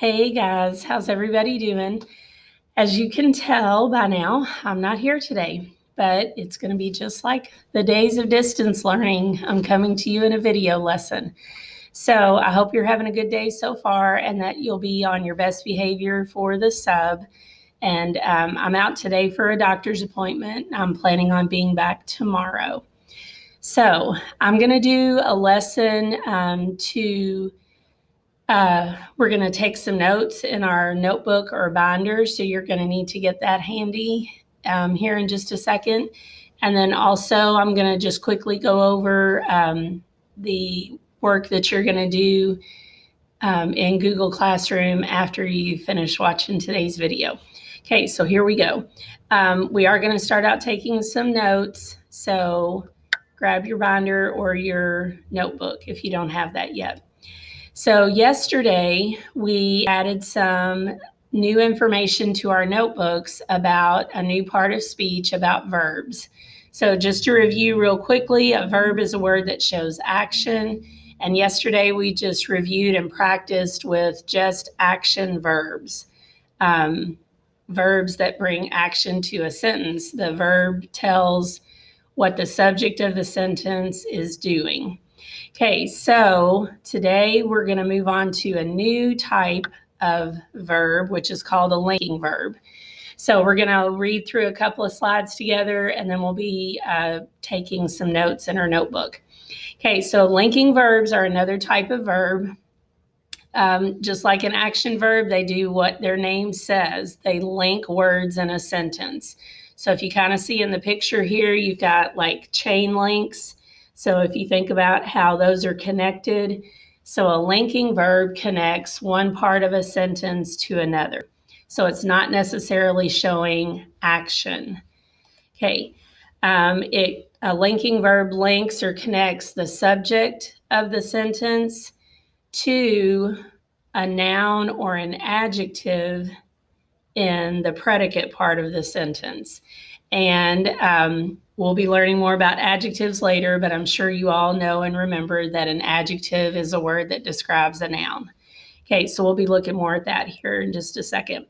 Hey guys, how's everybody doing? As you can tell by now, I'm not here today, but it's going to be just like the days of distance learning. I'm coming to you in a video lesson. So I hope you're having a good day so far and that you'll be on your best behavior for the sub. And I'm out today for a doctor's appointment. I'm planning on being back tomorrow. So I'm going to do a lesson we're going to take some notes in our notebook or binder, so you're going to need to get that handy here in just a second. And then also I'm going to just quickly go over the work that you're going to do in Google Classroom after you finish watching today's video. Okay, so here we go. We are going to start out taking some notes, so grab your binder or your notebook if you don't have that yet. So yesterday, we added some new information to our notebooks about a new part of speech about verbs. So just to review real quickly, a verb is a word that shows action. And yesterday, we just reviewed and practiced with just action verbs. Verbs that bring action to a sentence. The verb tells what the subject of the sentence is doing. Okay, so today we're going to move on to a new type of verb, which is called a linking verb. So we're going to read through a couple of slides together, and then we'll be taking some notes in our notebook. Okay, so linking verbs are another type of verb. Just like an action verb, they do what their name says. They link words in a sentence. So if you kind of see in the picture here, you've got like chain links. So if you think about how those are connected, so a linking verb connects one part of a sentence to another. So it's not necessarily showing action. Okay, a linking verb links or connects the subject of the sentence to a noun or an adjective in the predicate part of the sentence. And we'll be learning more about adjectives later, but I'm sure you all know and remember that an adjective is a word that describes a noun. Okay, so we'll be looking more at that here in just a second.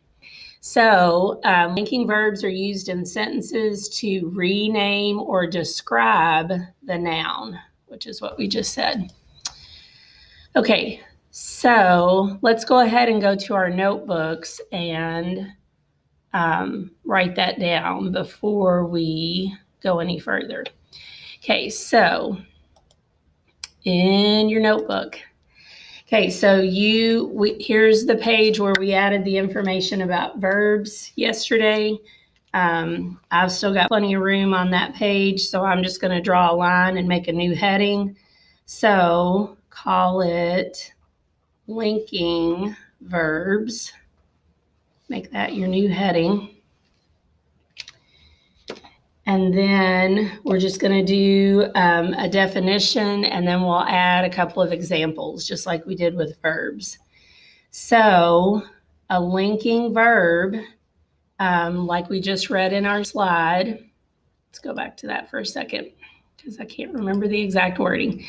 So linking verbs are used in sentences to rename or describe the noun, which is what we just said. Okay, so let's go ahead and go to our notebooks and write that down before we go any further. Okay, so in your notebook. Okay, so here's the page where we added the information about verbs yesterday. I've still got plenty of room on that page, so I'm just going to draw a line and make a new heading. So call it linking verbs. Make that your new heading. And then we're just going to do a definition, and then we'll add a couple of examples, just like we did with verbs. So a linking verb, like we just read in our slide. Let's go back to that for a second because I can't remember the exact wording.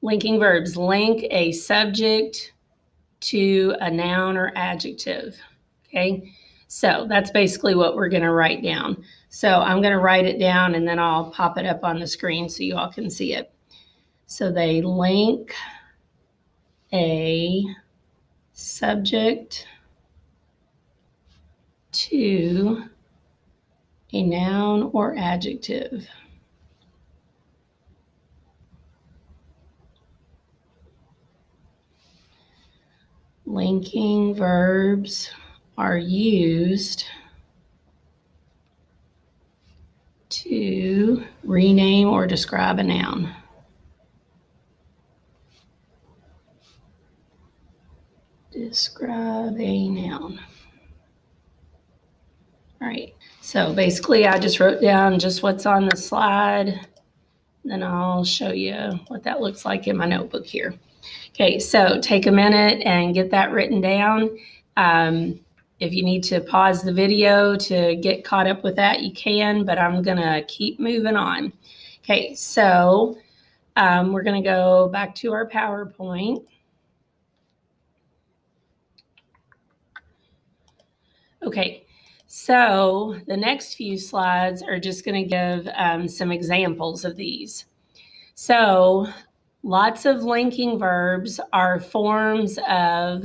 Linking verbs link a subject to a noun or adjective. Okay, so that's basically what we're going to write down. So I'm going to write it down and then I'll pop it up on the screen so you all can see it. So they link a subject to a noun or adjective. Linking verbs are used to rename or describe a noun. Describe a noun. All right, so basically I just wrote down just what's on the slide. Then I'll show you what that looks like in my notebook here. Okay, so take a minute and get that written down. If you need to pause the video to get caught up with that, you can, but I'm gonna keep moving on. Okay, so we're gonna go back to our PowerPoint. Okay, so the next few slides are just going to give some examples of these. So lots of linking verbs are forms of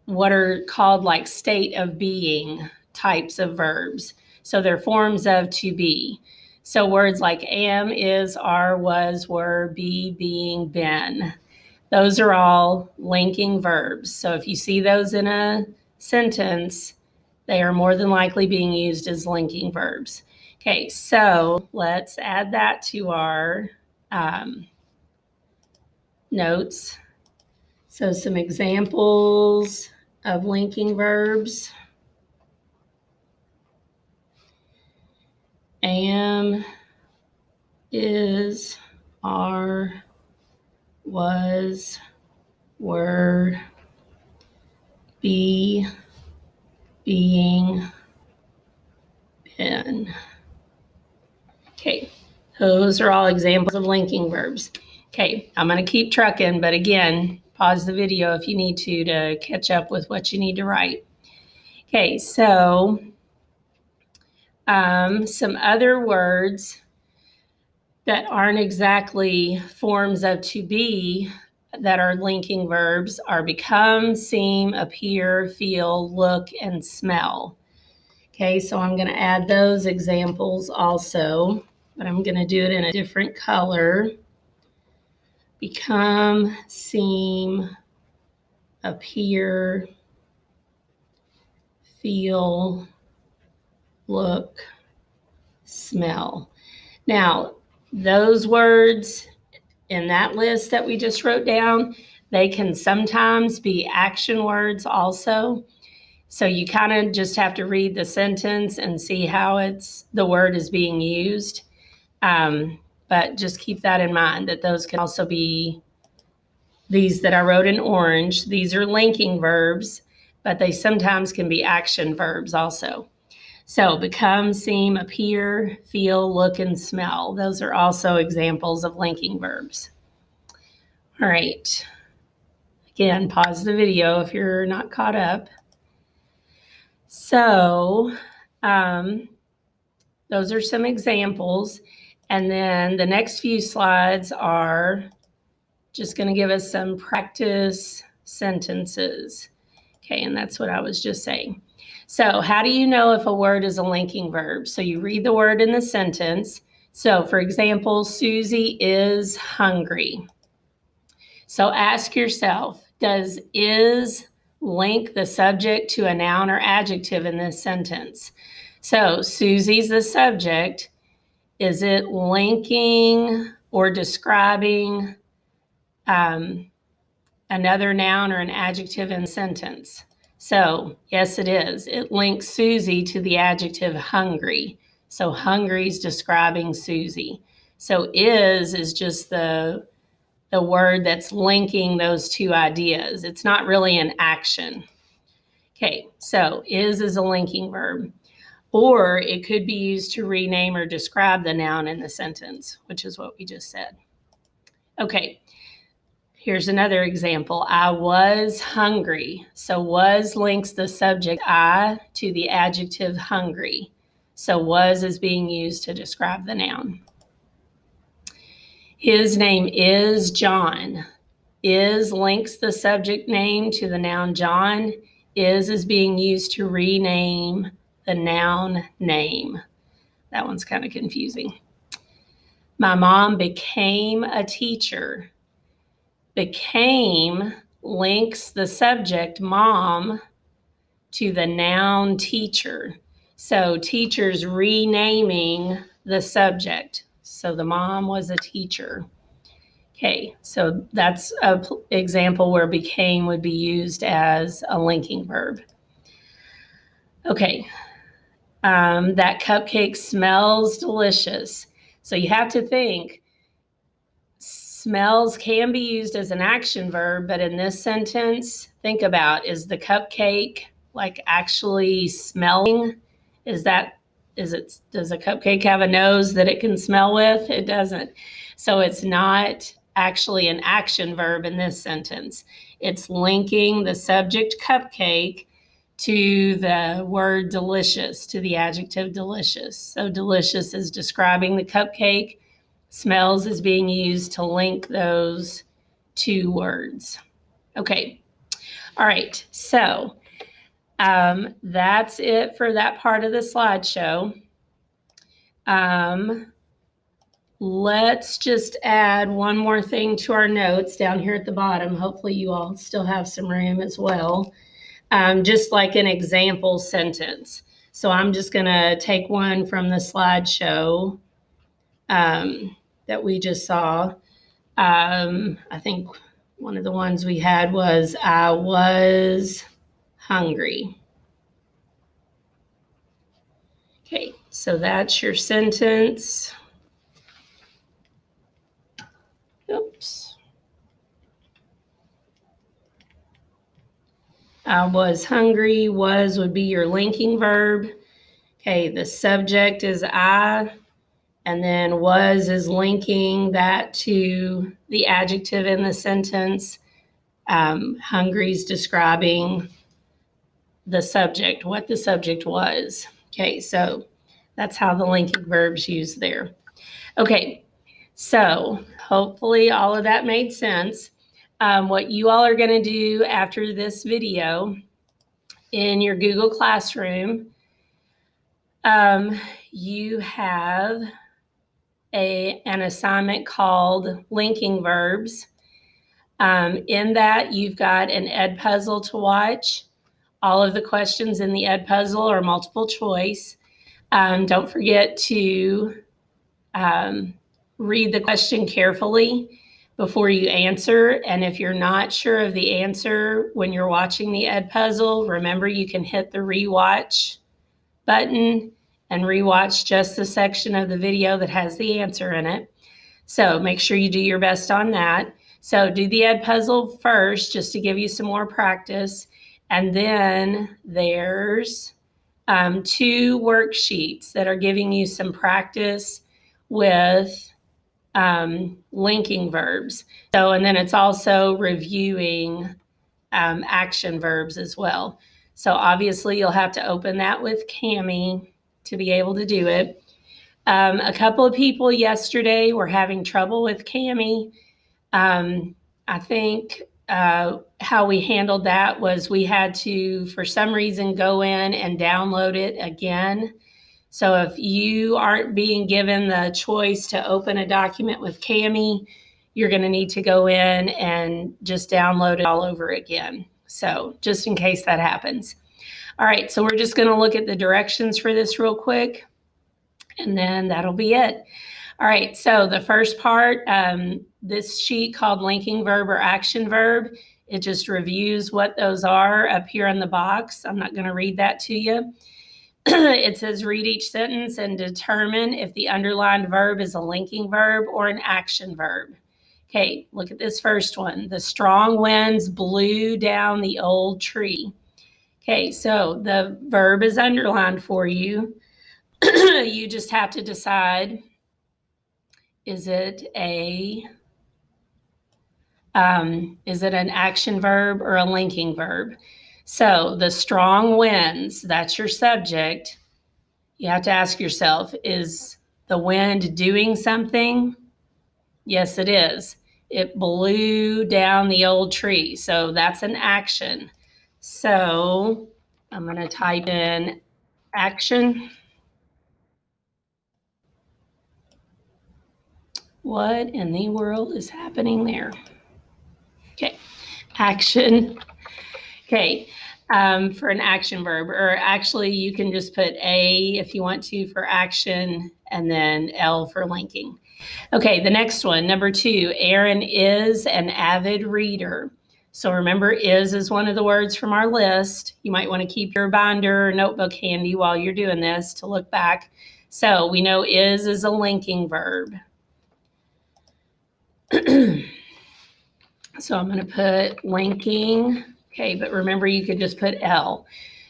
what are called like state of being types of verbs. So they're forms of to be. So words like am, is, are, was, were, be, being, been. Those are all linking verbs. So if you see those in a sentence, they are more than likely being used as linking verbs. Okay, so let's add that to our notes. So some examples of linking verbs. Am, is, are, was, were, be, being, been. Okay, those are all examples of linking verbs. Okay, I'm going to keep trucking, but again, pause the video if you need to catch up with what you need to write. Okay, so some other words that aren't exactly forms of to be that are linking verbs are become, seem, appear, feel, look, and smell. Okay, so I'm going to add those examples also, but I'm going to do it in a different color. Become, seem, appear, feel, look, smell. Now, those words in that list that we just wrote down, they can sometimes be action words also. So you kind of just have to read the sentence and see how the word is being used. But just keep that in mind that those can also be these that I wrote in orange. These are linking verbs, but they sometimes can be action verbs also. So become, seem, appear, feel, look, and smell. Those are also examples of linking verbs. All right. Again, pause the video if you're not caught up. So those are some examples. And then the next few slides are just going to give us some practice sentences. Okay, and that's what I was just saying. So how do you know if a word is a linking verb? So you read the word in the sentence. So for example, Susie is hungry. So ask yourself, does is link the subject to a noun or adjective in this sentence? So Susie's the subject. Is it linking or describing another noun or an adjective in the sentence? So yes, it is. It links Susie to the adjective hungry. So hungry is describing Susie. So is just the word that's linking those two ideas. It's not really an action. Okay, so is a linking verb. Or it could be used to rename or describe the noun in the sentence, which is what we just said. Okay, here's another example. I was hungry. So was links the subject I to the adjective hungry. So was is being used to describe the noun. His name is John. Is links the subject name to the noun John. Is being used to rename the noun name. That one's kind of confusing. My mom became a teacher. Became links the subject mom to the noun teacher. So teacher's renaming the subject. So the mom was a teacher. Okay, so that's an example where became would be used as a linking verb. Okay, that cupcake smells delicious. So you have to think, smells can be used as an action verb, but in this sentence, think about, is the cupcake like actually smelling? Does a cupcake have a nose that it can smell with? It doesn't. So it's not actually an action verb in this sentence. It's linking the subject cupcake to the word delicious, to the adjective delicious. So delicious is describing the cupcake. Smells is being used to link those two words. Okay. All right. So that's it for that part of the slideshow. Let's just add one more thing to our notes down here at the bottom. Hopefully you all still have some room as well. Just like an example sentence. So I'm just going to take one from the slideshow that we just saw. I think one of the ones we had was, I was hungry. Okay, so that's your sentence. Oops. I was hungry. Was would be your linking verb. Okay, the subject is I, and then was is linking that to the adjective in the sentence. Hungry is describing the subject, what the subject was. Okay, so that's how the linking verbs used there. Okay, so hopefully all of that made sense. What you all are going to do after this video in your Google Classroom, you have an assignment called linking verbs. In that, you've got an ed puzzle to watch. All of the questions in the ed puzzle are multiple choice. Don't forget to read the question carefully before you answer. And if you're not sure of the answer when you're watching the ed puzzle, remember you can hit the rewatch button and rewatch just the section of the video that has the answer in it. So make sure you do your best on that. So do the ed puzzle first, just to give you some more practice. And then there's 2 worksheets that are giving you some practice with linking verbs. So, and then it's also reviewing action verbs as well. So obviously you'll have to open that with Cami to be able to do it. A couple of people yesterday were having trouble with Cami. I think how we handled that was we had to, for some reason, go in and download it again. So if you aren't being given the choice to open a document with Cami, you're going to need to go in and just download it all over again. So just in case that happens. All right, so we're just going to look at the directions for this real quick, and then that'll be it. All right, so the first part, this sheet called linking verb or action verb, it just reviews what those are up here in the box. I'm not going to read that to you. It says read each sentence and determine if the underlined verb is a linking verb or an action verb. Okay, look at this first one. The strong winds blew down the old tree. Okay, so the verb is underlined for you. You just have to decide, is it an action verb or a linking verb? So the strong winds, that's your subject. You have to ask yourself, is the wind doing something? Yes, it is. It blew down the old tree. So that's an action. So I'm going to type in action. What in the world is happening there? Okay, action. Okay, for an action verb, or actually you can just put A if you want to for action, and then L for linking. Okay, the next one, number 2, Aaron is an avid reader. So remember, is one of the words from our list. You might want to keep your binder or notebook handy while you're doing this to look back. So we know is a linking verb. So I'm going to put linking. Okay, but remember you could just put L.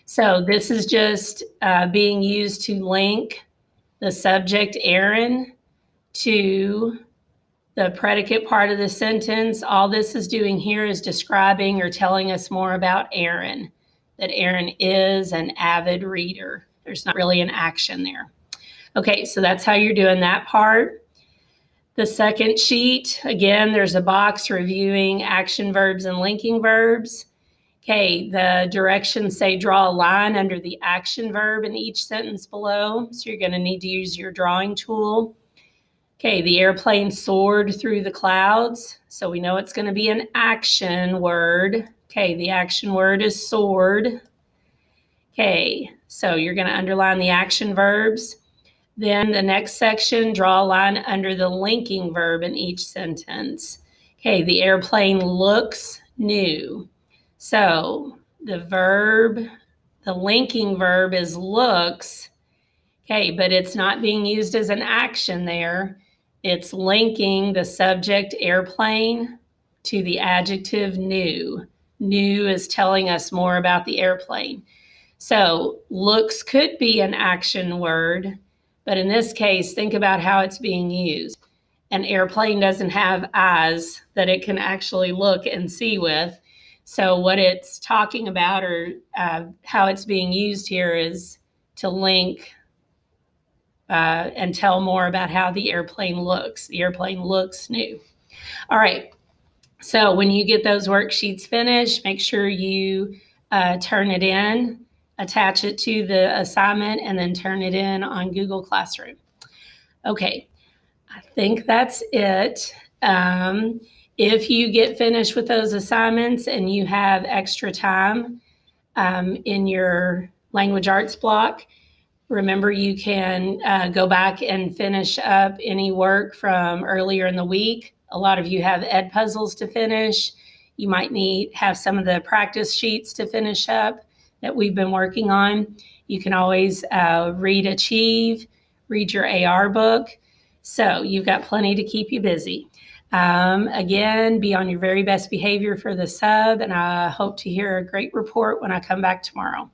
So this is just being used to link the subject Aaron to The predicate part of the sentence, all this is doing here is describing or telling us more about Aaron, that Aaron is an avid reader. There's not really an action there. Okay, so that's how you're doing that part. The second sheet, again, there's a box reviewing action verbs and linking verbs. Okay, the directions say draw a line under the action verb in each sentence below. So you're going to need to use your drawing tool. Okay, the airplane soared through the clouds. So we know it's going to be an action word. Okay, the action word is soared. Okay, so you're going to underline the action verbs. Then the next section, draw a line under the linking verb in each sentence. Okay, the airplane looks new. So the verb, the linking verb is looks. Okay, but it's not being used as an action there. It's linking the subject airplane to the adjective new. New is telling us more about the airplane. So looks could be an action word, but in this case, think about how it's being used. An airplane doesn't have eyes that it can actually look and see with. So what it's talking about, or how it's being used here, is to link and tell more about how the airplane looks. The airplane looks new. All right. So when you get those worksheets finished, make sure you turn it in, attach it to the assignment, and then turn it in on Google Classroom. Okay, I think that's it. If you get finished with those assignments and you have extra time in your language arts block, remember you can go back and finish up any work from earlier in the week. A lot of you have ed puzzles to finish. You might have some of the practice sheets to finish up that we've been working on. You can always read Achieve, read your AR book. So you've got plenty to keep you busy. Again, be on your very best behavior for the sub, and I hope to hear a great report when I come back tomorrow.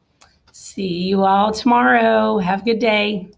See you all tomorrow. Have a good day.